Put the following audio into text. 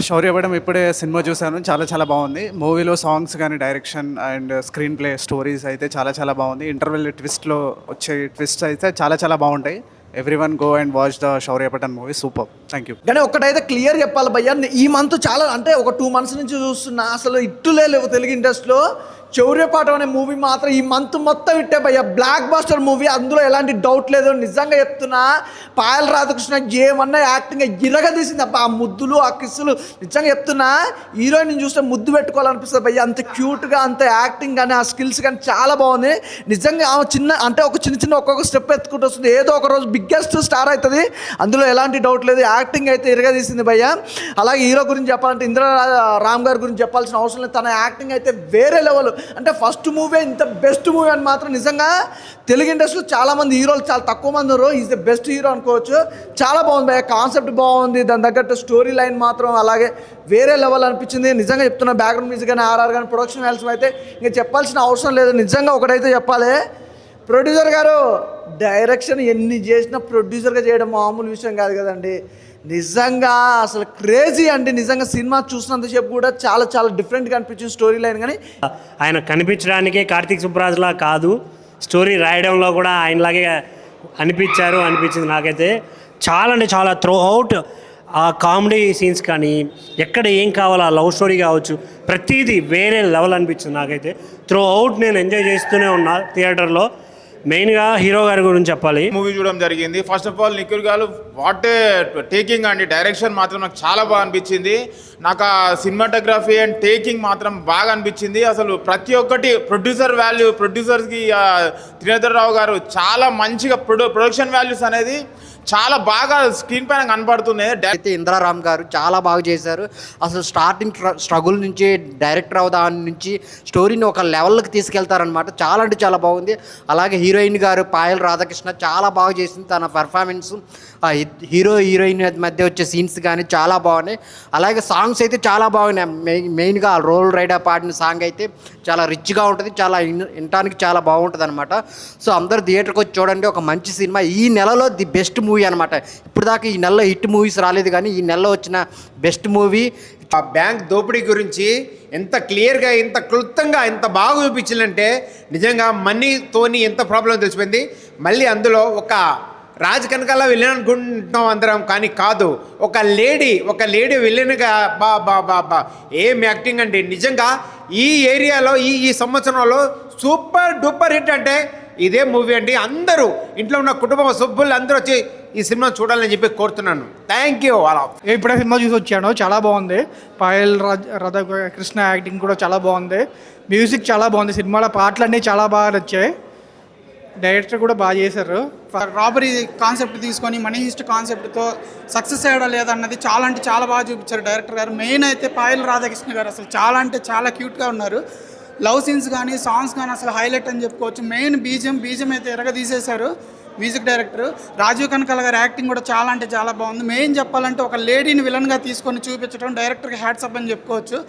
శౌర్యపడం ఇప్పుడే సినిమా చూశాను. చాలా చాలా బాగుంది. మూవీలో సాంగ్స్ కానీ, direction and screen play, stories అయితే చాలా చాలా బాగుంది. ఇంటర్వెల్ ట్విస్ట్లో వచ్చే ట్విస్ట్ అయితే చాలా చాలా బాగుంటాయి. Everyone go and watch the Shauryapatan movie. Super. Thank you. కానీ ఒక్కటైతే క్లియర్ చెప్పాలి భయ్యా, ఈ మంత్ చాలా అంటే ఒక 2 months నుంచి చూస్తున్నా, అసలు ఇట్టులే లేవు తెలుగు ఇండస్ట్రీలో. శౌర్యపాఠం అనే మూవీ మాత్రం ఈ మంత్ మొత్తం ఇట్టే భయ్యా, బ్లాక్ బస్టర్ మూవీ, అందులో ఎలాంటి డౌట్ లేదు. నిజంగా చెప్తున్నా, పాయల్ రాధాకృష్ణ ఏమన్నా యాక్టింగ్ ఇరగదీసింది అబ్బా. ఆ ముద్దులు, ఆ కిస్సులు, నిజంగా చెప్తున్నా హీరోయిన్ చూస్తే ముద్దు పెట్టుకోవాలనిపిస్తుంది భయ్యా. అంత క్యూట్గా, అంత యాక్టింగ్ కానీ, ఆ స్కిల్స్ కానీ చాలా బాగుంది. నిజంగా ఆమె చిన్న చిన్న ఒక్కొక్క స్టెప్ ఎత్తుకుంటూ వస్తుంది. ఏదో ఒక రోజు బిగ్గెస్ట్ స్టార్ అవుతుంది, అందులో ఎలాంటి డౌట్ లేదు. యాక్టింగ్ అయితే ఇరగదీసింది భయ్యా. అలాగే హీరో గురించి చెప్పాలంటే ఇంద్ర రామ్ గారి గురించి చెప్పాల్సిన అవసరం లేదు. తన యాక్టింగ్ అయితే వేరే లెవెల్. అంటే ఫస్ట్ మూవీ ఇంత బెస్ట్ మూవీ అని మాత్రం నిజంగా తెలుగు ఇండస్ట్రీలో చాలామంది హీరోలు చాలా తక్కువ మంది ఉన్నారు. ఈజ్ ద బెస్ట్ హీరో అనుకోవచ్చు. చాలా బాగుంది భయ్యా, కాన్సెప్ట్ బాగుంది, దాని తగ్గట్టు స్టోరీ లైన్ మాత్రం అలాగే వేరే లెవెల్ అనిపించింది. నిజంగా చెప్తున్నా, బ్యాక్గ్రౌండ్ మ్యూజిక్ కానీ, ఆర్ఆర్ కానీ, ప్రొడక్షన్ వాల్యూస్ అయితే ఇంకా చెప్పాల్సిన అవసరం లేదు. నిజంగా ఒకటైతే చెప్పాలి, ప్రొడ్యూసర్ గారు డైరెక్షన్ ఎన్ని చేసినా ప్రొడ్యూసర్గా చేయడం మామూలు విషయం కాదు కదండి. నిజంగా అసలు క్రేజీ అండి. నిజంగా సినిమా చూసినంతసేపు కూడా చాలా చాలా డిఫరెంట్గా అనిపించింది స్టోరీ లైన్. కానీ ఆయన కనిపించడానికే కార్తీక్ సుబ్బరాజులా కాదు, స్టోరీ రాయడంలో కూడా ఆయనలాగే అనిపించింది నాకైతే. చాలా అంటే చాలా త్రూ అవుట్ ఆ కామెడీ సీన్స్ కానీ, ఎక్కడ ఏం కావాలో ఆ లవ్ స్టోరీ కావచ్చు, ప్రతిదీ వేరే లెవెల్ అనిపించింది నాకైతే. త్రూ అవుట్ నేను ఎంజాయ్ చేస్తూనే ఉన్నా థియేటర్లో. మెయిన్గా హీరో గారి గురించి చెప్పాలి. మూవీ చూడడం జరిగింది. ఫస్ట్ ఆఫ్ ఆల్ నిఖిల్ గారు వాట్ ఏ టేకింగ్ అండి. డైరెక్షన్ మాత్రం నాకు చాలా బాగా అనిపించింది. నాకు ఆ సినిమాటోగ్రఫీ అండ్ టేకింగ్ మాత్రం బాగా అనిపించింది. అసలు ప్రతి ఒక్కటి ప్రొడ్యూసర్స్కి త్రినేత్ర రావు గారు చాలా మంచిగా ప్రొడక్షన్ వాల్యూస్ అనేది చాలా బాగా స్క్రీన్ పైన కనపడుతున్నాయి. అయితే ఇంద్రారామ్ గారు చాలా బాగా చేశారు. అసలు స్టార్టింగ్ స్ట్రగుల్ నుంచి డైరెక్టర్ అవదాని నుంచి స్టోరీని ఒక లెవెల్కి తీసుకెళ్తారనమాట. చాలా అంటే చాలా బాగుంది. అలాగే హీరోయిన్ గారు పాయల్ రాధాకృష్ణ చాలా బాగా చేసింది. తన పర్ఫార్మెన్స్, హీరోయిన్ మధ్య వచ్చే సీన్స్ కానీ చాలా బాగున్నాయి. అలాగే సాంగ్స్ అయితే చాలా బాగున్నాయి. మెయిన్గా రోల్ రైడర్ పాడిన సాంగ్ అయితే చాలా రిచ్గా ఉంటుంది, చాలా వినటానికి చాలా బాగుంటుంది అనమాట. సో అందరూ థియేటర్కి వచ్చి చూడండి, ఒక మంచి సినిమా. ఈ నెలలో ది బెస్ట్ మూవీ అనమాట. ఇప్పుడు దాకా ఈ నెలలో హిట్ మూవీస్ రాలేదు, కానీ ఈ నెలలో వచ్చిన బెస్ట్ మూవీ. ఆ బ్యాంక్ దోపిడీ గురించి ఎంత క్లియర్గా, ఎంత క్లుప్తంగా, ఎంత బాగా చూపించిందంటే నిజంగా మనీతోని ఎంత ప్రాబ్లం తెలిసిపోయింది. మళ్ళీ అందులో ఒక రాజ్ కనకాల విలన్ అనుకుంటున్నాం అందరం, కానీ కాదు, ఒక లేడీ విలన్గా బా ఏం యాక్టింగ్ అండి. నిజంగా ఈ ఏరియాలో ఈ సంవత్సరంలో సూపర్ డూపర్ హిట్ అంటే ఇదే మూవీ అండి. అందరూ ఇంట్లో ఉన్న కుటుంబ సభ్యులు అందరూ వచ్చి ఈ సినిమా చూడాలని చెప్పి కోరుతున్నాను. Thank you. అలా ఇప్పుడే సినిమా చూసి వచ్చాను, చాలా బాగుంది. పాయల్ రాధాకృష్ణ యాక్టింగ్ కూడా చాలా బాగుంది. మ్యూజిక్ చాలా బాగుంది. సినిమాలో పాటలన్నీ చాలా బాగా నచ్చాయి. డైరెక్టర్ కూడా బాగా చేశారు. రాబరీ కాన్సెప్ట్ తీసుకొని మనీ హిస్ట్ కాన్సెప్ట్తో సక్సెస్ అయ్యడం లేదన్నది చాలా అంటే చాలా బాగా చూపించారు డైరెక్టర్ గారు. మెయిన్ అయితే పాయల్ రాధాకృష్ణ గారు అసలు చాలా అంటే చాలా క్యూట్గా ఉన్నారు. లవ్ సీన్స్ కానీ, సాంగ్స్ కానీ అసలు హైలైట్ అని చెప్పుకోవచ్చు. మెయిన్ బీజం అయితే ఎరగదీసేశారు మ్యూజిక్ డైరెక్టర్. రాజీవ్ కనకాల గారి యాక్టింగ్ కూడా చాలా అంటే చాలా బాగుంది. మెయిన్ చెప్పాలంటే ఒక లేడీని విలన్గా తీసుకొని చూపించడం డైరెక్టర్కి హ్యాట్స్ అప్ అని చెప్పుకోవచ్చు.